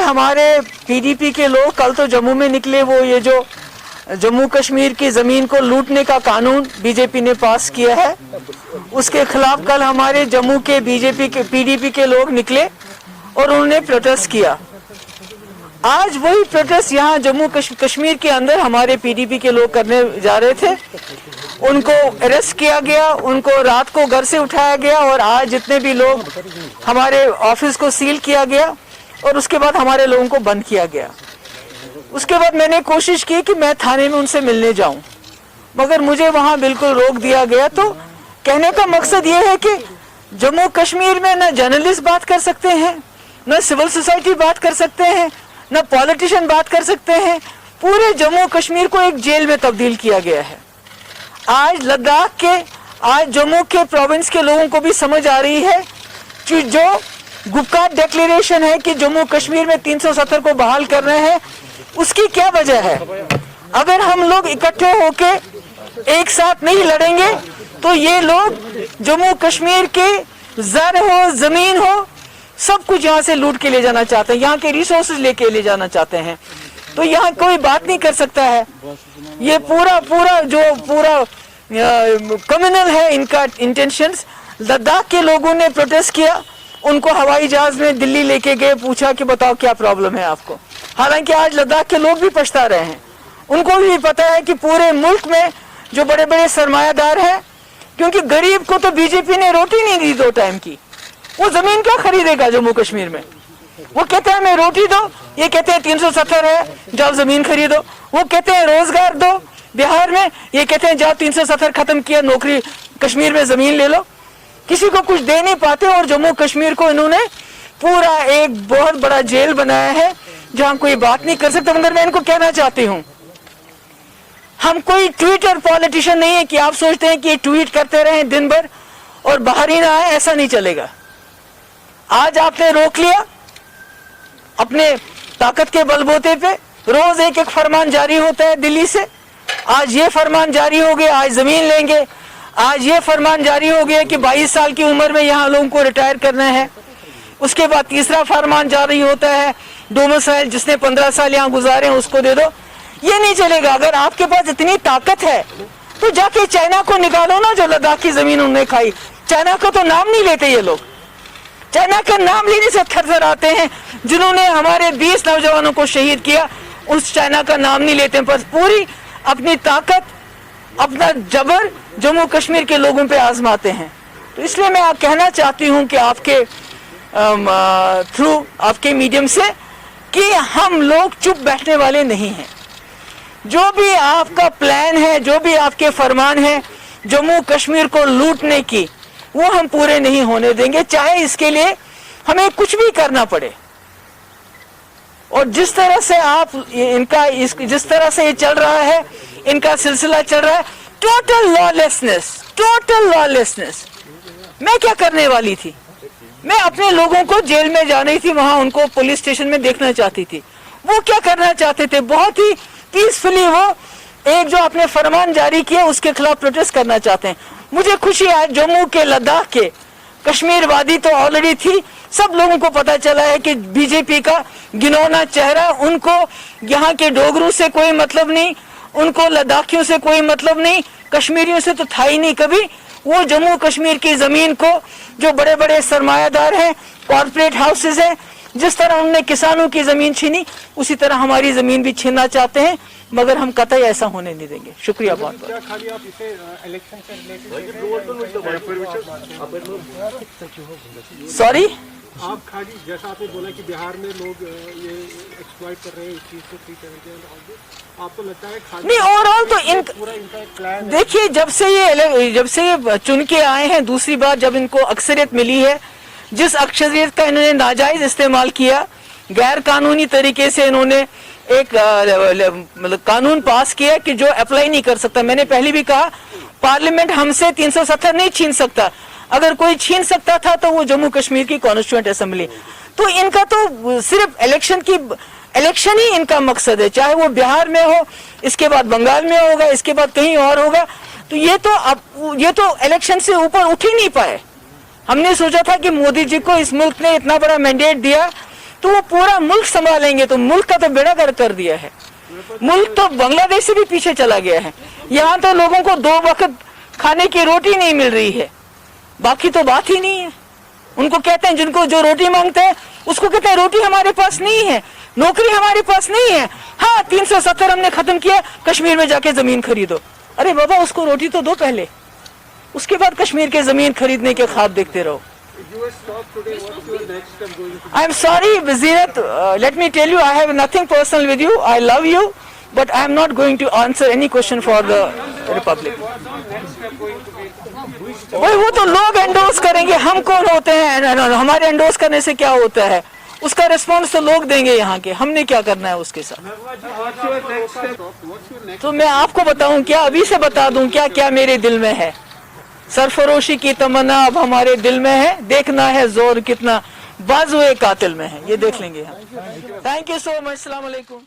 हमारे पीडीपी के लोग कल तो जम्मू में निकले, वो ये जो जम्मू कश्मीर की ज़मीन को लूटने का कानून बीजेपी ने पास किया है, उसके खिलाफ कल हमारे जम्मू के बीजेपी के पीडीपी के लोग निकले और उन्होंने प्रोटेस्ट किया। आज वही प्रोटेस्ट यहाँ जम्मू कश्मीर के अंदर हमारे पीडीपी के लोग करने जा रहे थे। उनको अरेस्ट किया गया, उनको रात को घर से उठाया गया और आज जितने भी लोग, हमारे ऑफिस को सील किया गया और उसके बाद हमारे लोगों को बंद किया गया। उसके बाद मैंने कोशिश की कि मैं थाने में उनसे मिलने जाऊं, मगर मुझे वहां बिल्कुल रोक दिया गया। तो कहने का मकसद ये है कि जम्मू कश्मीर में न जर्नलिस्ट बात कर सकते हैं, न सिविल सोसाइटी बात कर सकते हैं, न पॉलिटिशियन बात कर सकते हैं। पूरे जम्मू कश्मीर को एक जेल में तब्दील किया गया है। आज लद्दाख के, आज जम्मू के प्रोविंस के लोगों को भी समझ आ रही है कि जो गुपकार डिक्लेरेशन है कि जम्मू कश्मीर में 370 को बहाल कर रहे हैं, उसकी क्या वजह है। अगर हम लोग इकट्ठे होके एक साथ नहीं लड़ेंगे तो ये लोग जम्मू कश्मीर के ज़र हो, जमीन हो, सब कुछ यहाँ से लूट के ले जाना चाहते हैं, यहाँ के रिसोर्सेज लेके ले जाना चाहते हैं। तो यहाँ कोई बात नहीं कर सकता है। ये पूरा कम्युनल है इनका इंटेंशंस। लद्दाख के लोगों ने प्रोटेस्ट किया, उनको हवाई जहाज में दिल्ली लेके गए, पूछा कि बताओ क्या प्रॉब्लम है आपको। हालांकि आज लद्दाख के लोग भी पछता रहे हैं, उनको भी पता है कि पूरे मुल्क में जो बड़े बड़े सरमायादार हैं, क्योंकि गरीब को तो बीजेपी ने रोटी नहीं दी 2 टाइम की, वो जमीन क्या खरीदेगा जम्मू कश्मीर में। वो कहते हैं हमें रोटी दो, ये कहते हैं 370 है जाओ जमीन खरीदो। वो कहते हैं रोजगार दो बिहार में, ये कहते हैं जाओ 370 खत्म किया, नौकरी कश्मीर में जमीन ले लो। किसी को कुछ दे नहीं पाते और जम्मू कश्मीर को इन्होंने पूरा एक बहुत बड़ा जेल बनाया है जहां कोई बात नहीं कर सकता। मगर मैं इनको कहना चाहती हूं, हम कोई ट्विटर पॉलिटिशियन नहीं है कि आप सोचते हैं कि ट्वीट करते रहे दिन भर और बाहर ही ना आए, ऐसा नहीं चलेगा। आज आपने रोक लिया, अपने ताकत के बलबूते पे रोज एक एक फरमान जारी होता है दिल्ली से। आज ये फरमान जारी हो गया, आज जमीन लेंगे। आज ये फरमान जारी हो गया कि 22 साल की उम्र में यहाँ लोगों को रिटायर करना है। उसके बाद तीसरा फरमान जारी होता है, डोमिसाइल जिसने 15 साल यहाँ गुजारे हैं उसको दे दो। ये नहीं चलेगा। अगर आपके पास इतनी ताकत है तो जाके चाइना को निकालो ना, जो लद्दाख की जमीन उन्होंने खाई। चाइना का तो नाम नहीं लेते ये लोग, चाइना का नाम लेने से थर-थर आते हैं। जिन्होंने हमारे 20 नौजवानों को शहीद किया, उस चाइना का नाम नहीं लेते, बस पूरी अपनी ताकत, अपना जबर जम्मू कश्मीर के लोगों पे आजमाते हैं। तो इसलिए मैं कहना चाहती हूं कि आपके थ्रू, आपके मीडियम से, कि हम लोग चुप बैठने वाले नहीं हैं। जो भी आपका प्लान है, जो भी आपके फरमान है जम्मू कश्मीर को लूटने की, वो हम पूरे नहीं होने देंगे, चाहे इसके लिए हमें कुछ भी करना पड़े। और जिस तरह से आप जिस तरह से ये चल रहा है, इनका सिलसिला चल रहा है, टोटल लॉलेसनेस। मैं क्या करने वाली थी? मैं अपने लोगों को जेल में जानी थी, वहां उनको पुलिस स्टेशन में देखना चाहती थी। वो क्या करना चाहते थे? बहुत ही पीसफुली वो एक जो आपने फरमान जारी किया उसके खिलाफ प्रोटेस्ट करना चाहते हैं। मुझे खुशी है जम्मू के, लद्दाख के, कश्मीर वादी तो ऑलरेडी थी, सब लोगों को पता चला है कि बीजेपी का घिनौना चेहरा, उनको यहाँ के डोगरों से कोई मतलब नहीं, उनको लद्दाखियों से कोई मतलब नहीं, कश्मीरियों से तो था ही नहीं कभी। वो जम्मू कश्मीर की जमीन को, जो बड़े बड़े सरमायादार हैं, कॉर्पोरेट हाउसेज हैं, जिस तरह उन्होंने किसानों की जमीन छीनी, उसी तरह हमारी जमीन भी छीनना चाहते हैं, मगर हम कतई ऐसा होने नहीं देंगे। शुक्रिया बहुत बहुत। सॉरी, आप खाली जैसा आपने बोला कि बिहार में लोग ये एक्सप्लॉइट कर रहे हैं इस चीज को, आपको लगता है खाली नहीं, ओवरऑल तो पूरा इनका एक प्लान? देखिए, जब से ये चुन के आए हैं, दूसरी बार जब इनको अक्सरियत मिली है, जिस अक्सरियत का इन्होंने नाजायज इस्तेमाल किया, गैर कानूनी तरीके से इन्होंने एक मतलब कानून पास किया कि जो अप्लाई नहीं कर सकता। मैंने पहले भी कहा, पार्लियामेंट हमसे 370 नहीं छीन सकता। अगर कोई छीन सकता था तो वो जम्मू कश्मीर की कॉन्स्टिट्यूएंट असेंबली। तो इनका तो सिर्फ इलेक्शन ही इनका मकसद है, चाहे वो बिहार में हो, इसके बाद बंगाल में होगा, इसके बाद कहीं और होगा। तो ये तो इलेक्शन से ऊपर उठ ही नहीं पाए। हमने सोचा था कि मोदी जी को इस मुल्क ने इतना बड़ा मैंडेट दिया तो वो पूरा मुल्क संभालेंगे, तो मुल्क का तो बेड़ा गर्क कर दिया है। मुल्क तो बांग्लादेश से भी पीछे चला गया है। यहाँ तो लोगों को 2 वक्त खाने की रोटी नहीं मिल रही है, बाकी तो बात ही नहीं है। उनको कहते हैं, जिनको जो रोटी मांगते हैं उसको कहते हैं रोटी हमारे पास नहीं है, नौकरी हमारे पास नहीं है। हाँ, 370 हमने खत्म किया, कश्मीर में जाके जमीन खरीदो। अरे बाबा, उसको रोटी तो दो पहले, उसके बाद कश्मीर के जमीन खरीदने के ख्वाब देखते रहो। US talk today, what's your next step going to be? I am sorry, Zinet, let me tell you, I have nothing personal with you. I love you, but I am not going to answer any question for the Republic. भाई वो तो लोग endorse करेंगे, हम कौन होते हैं? हमारे एंडोर्स करने से क्या होता है? उसका रिस्पॉन्स तो लोग देंगे यहाँ के, हमने क्या करना है उसके साथ? What's your next step? What's your next? तो मैं आपको बताऊं क्या, अभी से बता दूं क्या क्या मेरे दिल में है? सरफरोशी की तमन्ना अब हमारे दिल में है, देखना है जोर कितना बाजुए कातिल में है, ये देख लेंगे हम। थैंक यू सो मच, अस्सलाम वालेकुम।